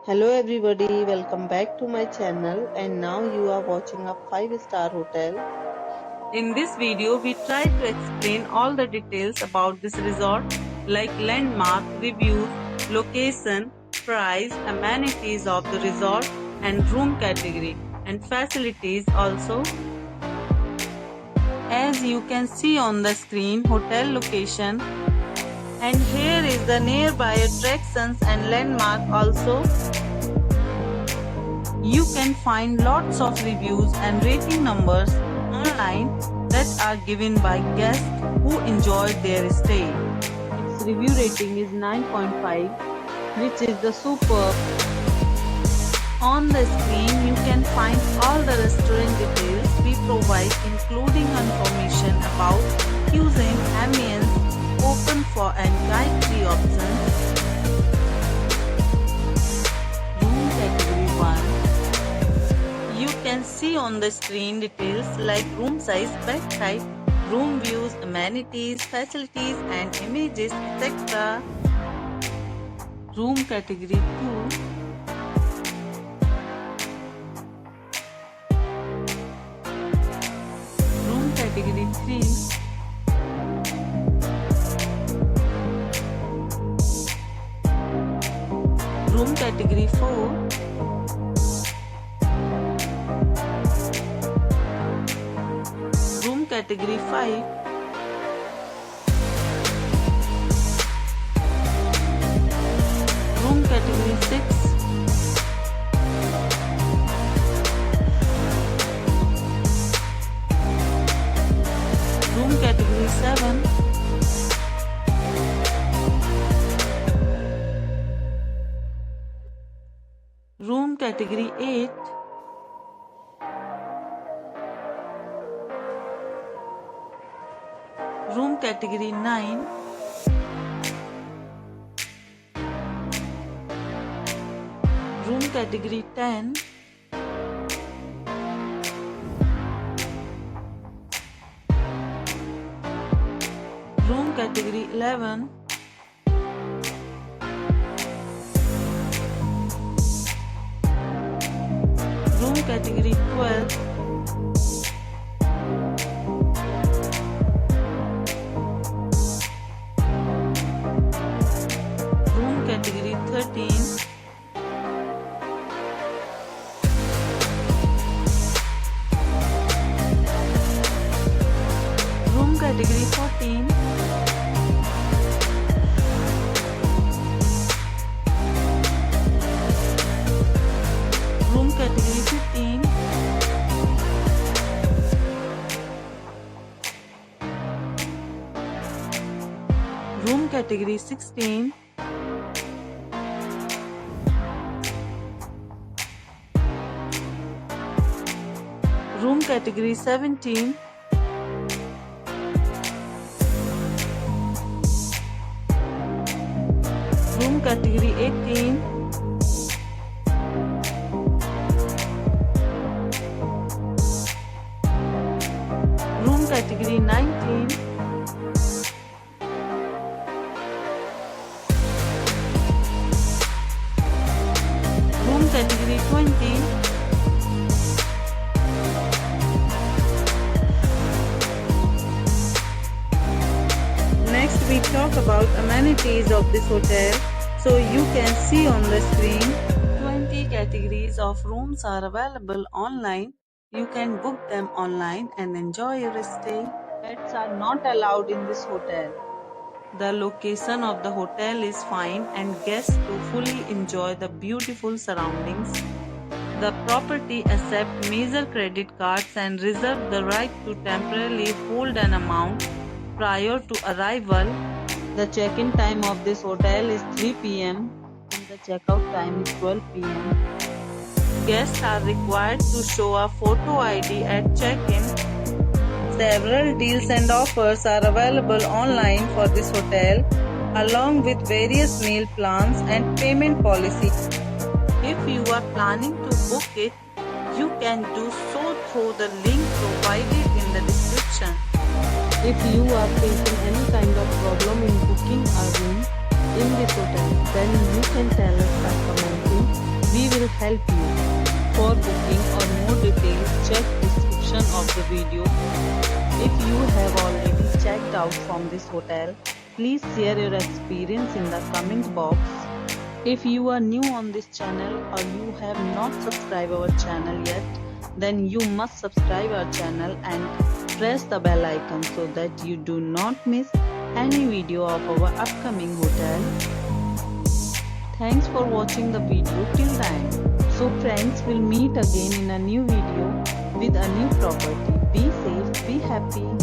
Hello everybody, welcome back to my channel and now you are watching a 5-star hotel. In this video, we try to explain all the details about this resort like landmark, reviews, location, price, amenities of the resort and room category and facilities also. As you can see on the screen, hotel location, and here is the nearby attractions and landmark also. You can find lots of reviews and rating numbers online that are given by guests who enjoyed their stay. Its review rating is 9.5, which is the superb. On the screen, you can find all the restaurant details we provide, including information about cuisine, ambience, open for and guide-free options. Room category 1. You can see on the screen details like room size, bed type, room views, amenities, facilities and images, etc. Room category 2. Room category 3. Room category 4. Room category 5. Room category 6. Room category 7. Room category 8. Room category 9. Room category 10. Room category 11. Room category 12. Room category 13. Room category 14. Room category 15. Room category 16. Room category 17. Room category 18. Room category 19. Room category 20. Next we talk about amenities of this hotel. So you can see on the screen 20 categories of rooms are available online. You can book them online and enjoy your stay. Pets are not allowed in this hotel. The location of the hotel is fine and guests to fully enjoy the beautiful surroundings. The property accepts major credit cards and reserves the right to temporarily hold an amount prior to arrival. The check-in time of this hotel is 3 p.m. and the check-out time is 12 p.m. Guests are required to show a photo ID at check-in. Several deals and offers are available online for this hotel, along with various meal plans and payment policies. If you are planning to book it, you can do so through the link provided in the description. If you are facing any kind of problem in booking a room in this hotel, then you can tell us by commenting. will help you. For booking or more details, check description of the video. If you have already checked out from this hotel, please share your experience in the comment box. If you are new on this channel or you have not subscribed our channel yet, then you must subscribe our channel and press the bell icon so that you do not miss any video of our upcoming hotel. Thanks for watching the video till the end. So friends, will meet again in a new video with a new property. Be safe, be happy.